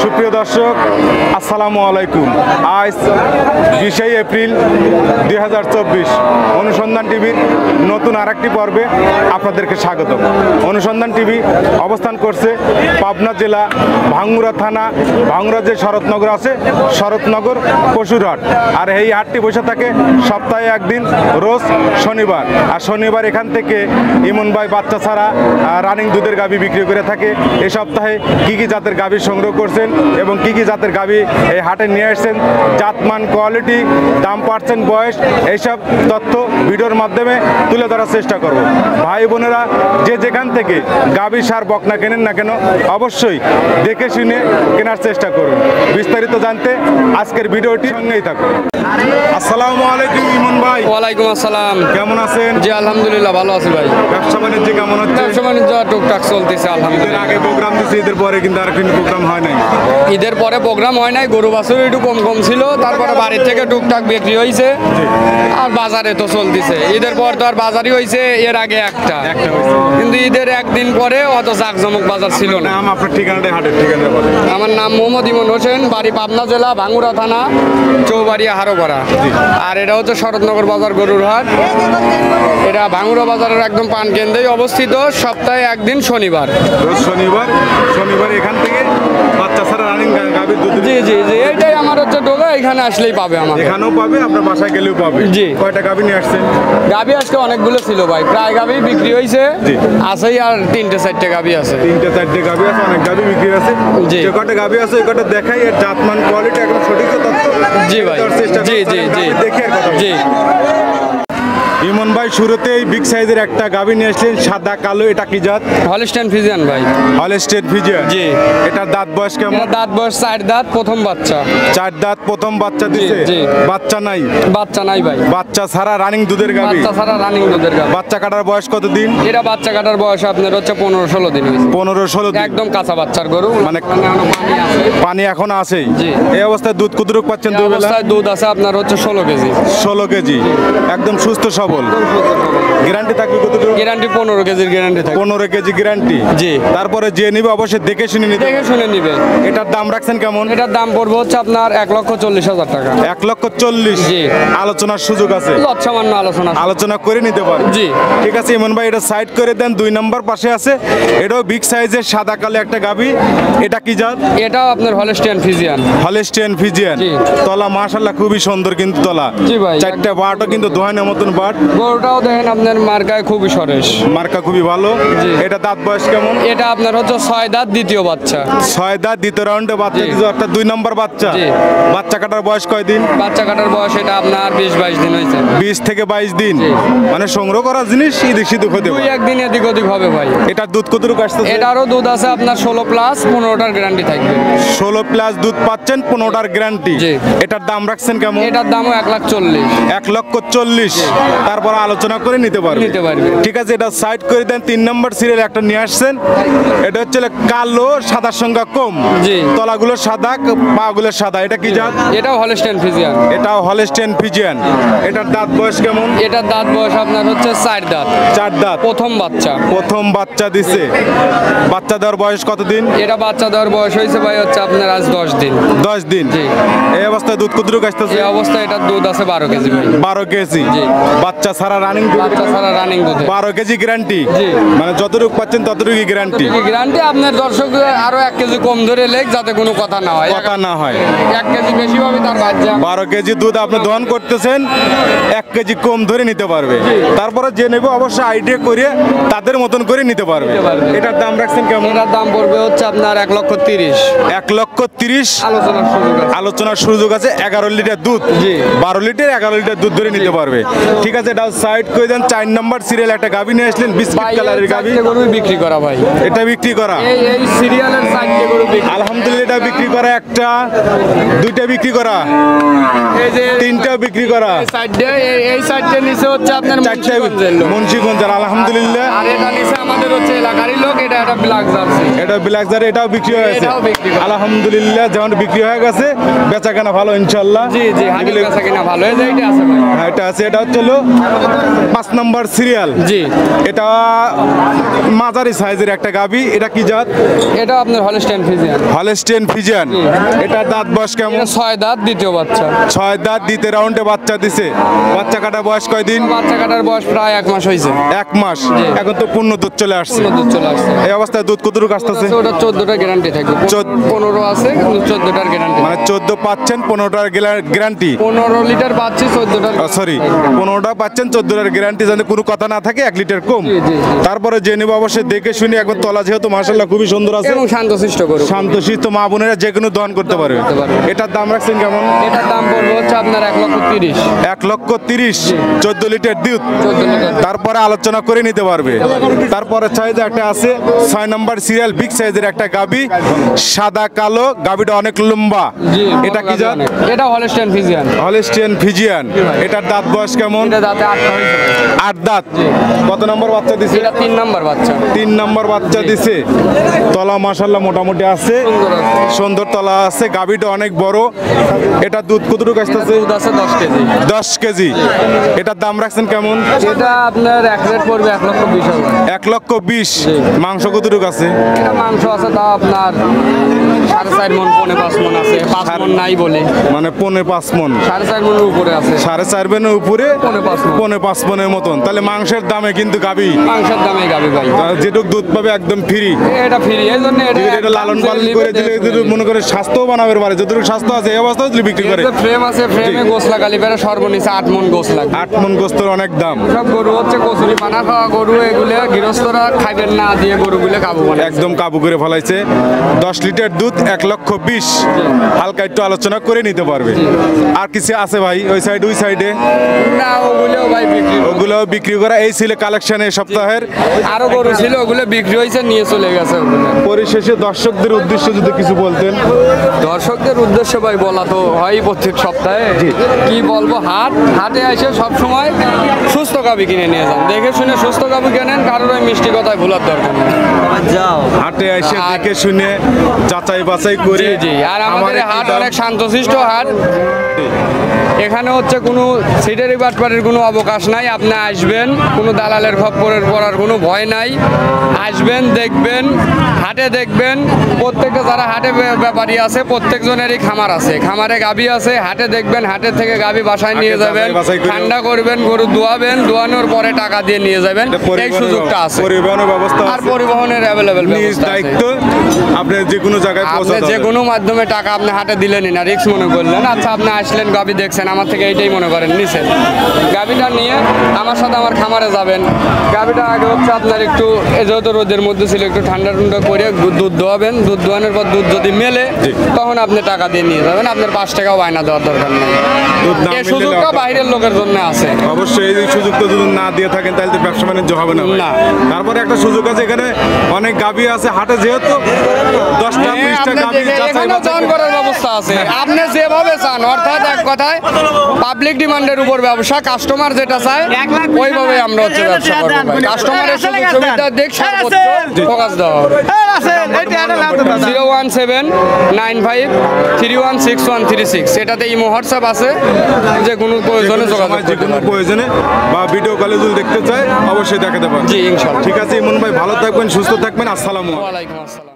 সুপ্রিয় দর্শক, আসসালামু আলাইকুম। আজ 20 এপ্রিল 2024 অনুসন্ধান টিভির নতুন আরেকটি পর্বে আপনাদেরকে স্বাগত। অনুসন্ধান টিভি অবস্থান করছে পাবনা জেলা ভাঙ্গুড়া থানা, ভাঙ্গুড়া যে শরৎনগর আছে, শরৎনগর পশুর হাট। আর এই হাটটি বসে থাকে সপ্তাহে একদিন, রোজ শনিবার। আর শনিবার এখান থেকে ইমন ভাই বাচ্চা ছাড়া রানিং দুধের গাভী বিক্রি করে থাকে। এই সপ্তাহে কী কী জাতের গাভী সংগ্রহ করছেন এবং কী কী জাতের গাভী এই হাটে নিয়ে আসছেন, জাতমান, কোয়ালিটি, দাম, পার্সেন্ট, বয়স, এইসব তথ্য ভিডিওর মাধ্যমে তুলে ধরার চেষ্টা করব। ভাই বোনেরা যে যেখান থেকে গাভী সার বকনা কেনেন না কেন, অবশ্যই দেখে শুনে কেনার চেষ্টা করুন। বিস্তারিত জানতে আজকের ভিডিওটি সঙ্গেই থাকুন। আসসালামু আলাইকুম ইমন ভাই। ওয়ালাইকুম আসসালাম। কেমন আছেন? জি আলহামদুলিল্লাহ ভালো আছি ভাই। ব্যবসা বাণিজ্য কেমন হচ্ছে? ব্যবসা বাণিজ্য টুকটাক চলতেছে ঈদের আলহামদুলিল্লাহ। আগে প্রোগ্রাম দিচ্ছে, ঈদের পরে কিন্তু আর কোনো প্রোগ্রাম হয় নাই। ঈদের পরে প্রোগ্রাম হয় নাই, গরু বাছুর একটু কম কম ছিল, তারপরে বাড়ির থেকে টুকটাক বিক্রি হয়েছে আর বাজারে তো চলতেছে। ঈদের পর তো আর বাজারই হয়েছে, এর আগে একটা হয়েছে। কিন্তু ঈদের একদিন পরে অত জাঁকজমক বাজার ছিল না। নাম, আপনার ঠিকানাটা, হাটের ঠিকানা বলেন। আমার নাম মোহাম্মদ ইমন হোসেন, বাড়ি পাবনা জেলা ভাঙ্গুড়া থানা, চৌবাড়িয়া হারোপাড়া। আর এটা হচ্ছে শরৎনগর বাজার গরুর হাট। এটা ভাঙ্গুড়া বাজারের একদম পান কেন্দ্রেই অবস্থিত। সপ্তাহে একদিন শনিবার। রোজ শনিবার এখান থেকে বাচ্চা ছাড়া রানিং গাভীর দুধ জি জি জি, এইটাই আমার হচ্ছে ডোগা। এখানে আসলেই পাবে আমার। এখানেও পাবে, আপনার বাসায় গেলেও পাবে। জি। কয়টা গাভী নিয়ে আসছেন? গাভী আজকে অনেকগুলো ছিল ভাই, প্রায় গাভী বিক্রি হয়েছে। জি। আছেই আর 3-4টে গাভী আছে। 3-4টে গাভী আছে, অনেক গাভী বিক্রি আছে। জি। যে কটা গাভী আছে ওই কটা দেখাই, এর জাতমান, কোয়ালিটি একদম সঠিক তথ্য জি ভাই। দেওয়ার চেষ্টা জি করছি। জি জি দেখি আর কথা জি। ইমন ভাই, শুরুতেই বিগ সাইজের একটা গাভী নিয়ে আসলেন, সাদা কালো। এটা কি জাত? হলস্টাইন ফ্রিজিয়ান ভাই। Holstein Friesian. জি। এটার দাঁত বয়স কেমন? এটা দাঁত বয়স 4 দাঁত, প্রথম বাচ্চা। 4 দাঁত, প্রথম বাচ্চা দিছে। জি। বাচ্চা নাই? বাচ্চা নাই ভাই। বাচ্চা ছাড়া রানিং দুধের গাভী। বাচ্চা ছাড়া রানিং দুধের গাভী। বাচ্চা কাটার বয়স কতদিন? এটা বাচ্চা কাটার বয়স আপনার হচ্ছে 15-16 দিন হয়েছে। 15-16 দিন। একদম কাঁচা বাচ্চার গরু, মানে এখনো পানি আছে। পানি এখন আছেই। জি। এই অবস্থায় দুধ কতটুকু পাচ্ছেন এই দুই বেলা? অবস্থায় দুধ আছে আপনার হচ্ছে 16 কেজি। 16 কেজি, একদম সুস্থ সবল। গ্যারান্টি থাকবে কতটুকু? গ্যারান্টি 15 কেজির গ্যারান্টি থাকে। 15 কেজি গ্যারান্টি। জি। তারপরে যে নিবে অবশ্যই দেখে শুনে নিতে। দেখে শুনে নিবে। এটার দাম রাখছেন কেমন? এটার দাম পড়বে হচ্ছে আপনার 1,40,000 টাকা। 1,40,000। জি। আলোচনার সুযোগ আছে, সামান্য আলোচনা। আলোচনা করে নিতে পারে। জি। ঠিক আছে ইমন ভাই, এটা সাইড করে দেন। 2 নম্বর পাশে আছে, এটাও বিগ সাইজের সাদা কালো একটা গাভী। এটা কি জাত? এটাও আপনার হলস্টাইন ফ্রিজিয়ান। Holstein Friesian. জি। তলা মাশাআল্লাহ খুবই সুন্দর কিন্তু তলা। জি ভাই। 4টা বাটও কিন্তু দোহানের মতন বাট। গরুটাও দেখেন আপনার মার্কায় খুবই সরেশ। মার্কা খুবই ভালো। জি। এটা দাঁত বয়স কেমন? এটা আপনার হচ্ছে 6 দাঁত, দ্বিতীয় বাচ্চা। 6 দাঁত, দ্বিতীয় রাউন্ডে বাচ্চা জি। দিছে। একটা 2 নম্বর বাচ্চা। জি। বাচ্চা কাটার বয়স কয়দিন? বাচ্চা কাটার বয়স এটা আপনার 20-22 দিন হয়েছে। 20 থেকে 22 দিন। জি। মানে সংগ্রহ করা জিনিস এদিক সেদিক হতে পারে। 2-1 দিন এদিক ওদিক হবে ভাই। এটার দুধ কতটুকু আসতেছে? এটারও দুধ আছে আপনার 16+, 15টার গ্যারান্টি থাকবে। 16 প্লাস দুধ পাচ্ছেন, 15টার গ্যারান্টি। জি। এটার দাম রাখছেন কেমন? এটার দামও 1,40,000। 1,40,000। তারপর আলোচনা করে নিতে পারবে। নিতে পারবে। ঠিক আছে, এটা সাইড করে দেন। 3 নম্বর সিরিয়াল একটা নিয়ে আসছেন। এটা হচ্ছে কালো, সাদার সংখ্যা কম। জি। তলাগুলো সাদা, পাগুলো সাদা। এটা কি জাত? এটাও হলস্টাইন ফ্রিজিয়ান। এটাও হলস্টেইন ফ্রিজিয়ান। এটার দাঁত বয়স কেমন? এটার দাঁত বয়স আপনার হচ্ছে 4 দাঁত, 4 দাঁত, প্রথম বাচ্চা। প্রথম বাচ্চা দিছে। বাচ্চা দেওয়ার বয়স কতদিন? এটা বাচ্চা দেওয়ার বয়স হয়েছে ভাই হচ্ছে আপনার আজ 10 দিন। 10 দিন। জি। এই অবস্থায় দুধ কতটুকু আসতেছে? এই অবস্থায় এটার দুধ আছে 12 কেজি ভাই। 12 কেজি। জি। বাচ্চা ছাড়া রানিং বাচ্চা ছাড়া রানিং দুধে 12 কেজি গ্যারান্টি। জি। মানে যতটুকু পাচ্ছেন ততটুকুই গ্যারান্টি। গ্যারান্টি আপনার দর্শক আরো 1 কেজি কম ধরে লেখ, যাতে কোনো কথা না হয়। কথা না হয়। 1 কেজি বেশি হবে তার বাচ্চা। 12 কেজি দুধ আপনি দহন করতেছেন, 1 কেজি কম ধরে নিতে পারবে। তারপরে যে নেবে অবশ্যই আইডিয়া করে তাদের মতন করে নিতে পারবে। এটার দাম রাখছেন কেমন? এটার দাম পড়বে হচ্ছে আপনার 1,30,000। 1,30,000। আলোচনার সুযোগ আছে। আলোচনার সুযোগ আছে। 11 লিটার দুধ। জি। 12 লিটার 11 লিটার দুধ ধরে নিতে পারবে। ঠিক আছে, এটা সাইড করে দেন। 4 নম্বর সিরিয়াল একটা গাভী নিয়ে আসলেন, বিস্কিট ভাই, কালারের এই গাভী। 4টে গরুই বিক্রি করা ভাই। এটা বিক্রি করা। এই সিরিয়ালের 4টে গরু বিক্রি। আলহামদুলিল্লাহ, এটা বিক্রি করা একটা, 2টা বিক্রি করা, এই যে 3টা বিক্রি করা, এই সাইডে নিচে হচ্ছে আপনার 4টা মুন্সিগঞ্জের লোক। মুন্সিগঞ্জের। আলহামদুলিল্লাহ, আর এটা নিচে আমাদের হচ্ছে এলাকারই লোক। এটা একটা ব্ল্যাক জার্সি। এটা ব্ল্যাক জার, এটাও বিক্রি হয়ে গেছে। এটাও বিক্রি করা। আলহামদুলিল্লাহ, যেমন বিক্রি হয়ে গেছে, বেচা কেনা ভালো ইনশাল্লাহ। জি জি, হানিফ বেচা কিনা ভালো হয়ে যায়। এটা আছে ভাই। হ্যাঁ, এটা আছে। এটা হচ্ছে 5 নম্বর সিরিয়াল। জি। এটা মাঝারি সাইজের একটা গাভী। এটা কি জাত? এটা আপনার Holstein Friesian. Holstein Holstein Friesian. এটার দাঁত বয়স কেমন? এটা 6 দাঁত, দ্বিতীয় বাচ্চা। 6 দাঁত, দ্বিতীয় রাউন্ডে বাচ্চা দিছে। বাচ্চা কাটা বয়স কয়দিন? বাচ্চা কাটার বয়স প্রায় 1 মাস হয়েছে। 1 মাস। এখন তো পূর্ণ দুধ চলে আসছে। পূর্ণ দুধ চলে আসছে। এই অবস্থায় দুধ কতটুকু আসতেছে? ওটা 14টা গ্যারান্টি থাকবে। 15 আছে, কিন্তু 14টার গ্যারান্টি। মানে 14 পাচ্ছেন, 15টার গ্যারান্টি। 15 লিটার পাচ্ছি, 14টার। সরি, 15টা পাচ্ছেন, 14টার গ্যারান্টি। যাতে কোনো কথা না থাকে, 1 লিটার কম। জি, জি, জি। তারপরে যে নেব অবশ্যই দেখে শুনে একবার তলা, যেহেতু মাশাআল্লাহ খুবই সুন্দর আছে এবং শান্তশিষ্ট করুন। শান্তশিষ্ট, মা বোনেরা যে কোনো দহন করতে পারবে। এটার দাম রাখছেন কেমন? এটার দাম পড়বে হচ্ছে আপনার 1,30,000। 1,30,000, 14 লিটার দুধ। 14 লিটার। তারপরে আলোচনা করে নিতে পারবে। তারপরে সাইজ একটা আছে 6 নম্বর সিরিয়াল, বিগ সাইজের একটা গাবি, সাদা কালো। গাবিটা অনেক লম্বা। জি, এটা কি জাত? এটা হলিস্টিয়ান ফিজিয়ান। Holstein Friesian. এটার দাঁত বয়স কেমন? এটা দাঁতে 8টা হয়েছে। 8 দাঁত। কত নম্বর বাচ্চা দিছে? এটা 3 নাম্বার বাচ্চা। 3 নম্বর বাচ্চা দিছে। তলা মাশাআল্লাহ মোটামুটি আছে, সুন্দর আছে। সুন্দর তলা আছে। গাবিটা অনেক বড়। এটা দুধ কতটুকু আসতেছে? দুধ আছে 10 কেজি। 10 কেজি। এটার দাম রাখছেন কেমন? এটা আপনার এক রেট পড়বে 1,20,000। 1,20,000। মাংস কতটুকু আছে? এটা মাংস আছে তা আপনার 4.5 মণ, 4.5 মণ আছে। 5 মণ নাই বলে, মানে 5.5 মণ। 4.5 মণের উপরে আছে। 4.5 মণের উপরে, 5.5 মণ। 5.5 মণের মতন। তাহলে মাংসের দামে কিন্তু গাবি, মাংসের দামে গাবি ভাই। যেটুক দুধ পাবে একদম ফ্রি। এটা ফ্রি, এই জন্য এটা লালন পালন করে দিলে যদি মনে করে স্বাস্থ্য বানাবে পারে, যতটুকু স্বাস্থ্য আছে এই অবস্থায় যদি বিক্রি করে। ফ্রেম আছে, ফ্রেমে গোস লাগালি পেরে সর্বনিচে 8 মণ গোস লাগবে। 8 মণ গোস্তের অনেক দাম। সব গরু হচ্ছে কচুরি পানা খাওয়া গরু, এগুলো গৃহস্থরা খাইবেন না দিয়ে গরুগুলো খাবো মানে। একদম কাবু করে ফেলাইছে। 10 লিটার দুধ, 1,20,000। হালকা একটু আলোচনা করে নিতে পারবে। আর কিছু আছে ভাই ওই সাইড, ওই সাইডে? না, ওগুলোও ভাই বিক্রি। ওগুলো বিক্রি করা। এই ছিল কালেকশন এই সপ্তাহের। আরো গরু ছিল, ওগুলো বিক্রি হয়েছে, নিয়ে চলে গেছে ওগুলো। পরিশেষে দর্শকদের উদ্দেশ্যে যদি কিছু বলতেন? দর্শকদের উদ্দেশ্যে ভাই বলা তো হয় প্রত্যেক সপ্তাহে। কি বলবো, হাটে এসে সব সময় সুস্থ গাভী কিনে নিয়ে যান। দেখে শুনে সুস্থ গাভী কেনেন, কারোর ওই মিষ্টি কথায় ভুলার দরকার নেই। হাটে এসে দেখে শুনে যাচাই বাছাই করে। জি, জি। আর আমাদের এই হাট অনেক শান্তশিষ্ট হাট। এখানে হচ্ছে কোনো সিটারি বাটপারের কোনো অবকাশ নাই। আপনি আসবেন, কোনো দালালের খপ্পরের পড়ার কোনো ভয় নাই। আসবেন, দেখবেন, হাটে দেখবেন। প্রত্যেকটা যারা হাটে ব্যাপারী আছে, প্রত্যেকজনেরই খামার আছে, খামারে গাভী আছে। হাটে দেখবেন, হাটের থেকে গাভী বাসায় নিয়ে যাবেন, ঠান্ডা করবেন, গরু দোয়াবেন, দোয়ানোর পরে টাকা দিয়ে নিয়ে যাবেন। এই সুযোগটা আছে। পরিবহনের ব্যবস্থা আর পরিবহনের অ্যাভেলেবেল ব্যবস্থা আছে। দায়িত্ব আপনি যে কোনো জায়গায় আপনি পৌঁছাতে যে কোনো মাধ্যমে টাকা আপনি হাটে দিলেনই না, রিক্স মনে করলেন। আচ্ছা, আপনি আসলেন, গাভী দেখছেন, আমার থেকে এইটাই মনে করেন নিছেন। গাভীটা নিয়ে আমার সাথে আমার খামারে যাবেন। গাভীটা আগে হচ্ছে আপনার একটু, যেহেতু রোদের মধ্যে ছিল, একটু ঠান্ডা ঠান্ডা করে দুধ দোয়াবেন। দুধ দোয়ানোর পর দুধ যদি মেলে, তখন আপনি টাকা দিয়ে নিয়ে যাবেন। আপনার 5 টাকাও বায়না দেওয়ার দরকার নেই। এই সুযোগটা বাইরের লোকের জন্য আছে। অবশ্যই এই সুযোগ তো যদি না দিয়ে থাকেন তাহলে তো ব্যবসা বাণিজ্য হবে না। না। তারপরে একটা সুযোগ আছে, এখানে অনেক গাভী আছে হাটে, যেহেতু 10টা 20টা গাভী যাচাই বাছাই দান করার ব্যবস্থা আছে। আপনি যেভাবে চান, অর্থাৎ এক কথায় পাবলিক ডিমান্ডের উপর ব্যবসা। কাস্টমার যেটা চায় ওইভাবে আমরা হচ্ছে ব্যবসা করবো ভাই। কাস্টমারের সুযোগ সুবিধা দিক সর্বোচ্চ ফোকাস দেওয়া হবে। 01795316136। এটাতে ইমো হোয়াটসঅ্যাপ আছে, যে কোনো প্রয়োজনে যোগাযোগ যে করতে কোনো পারবেন। প্রয়োজনে বা ভিডিও কলে যদি দেখতে চায় অবশ্যই দেখাতে পারেন। জি, ইনশাআল্লাহ। ঠিক আছে ইমন ভাই, ভালো থাকবেন, সুস্থ থাকবেন। আসসালামু আলাইকুম। ওয়ালাইকুম আসসালাম।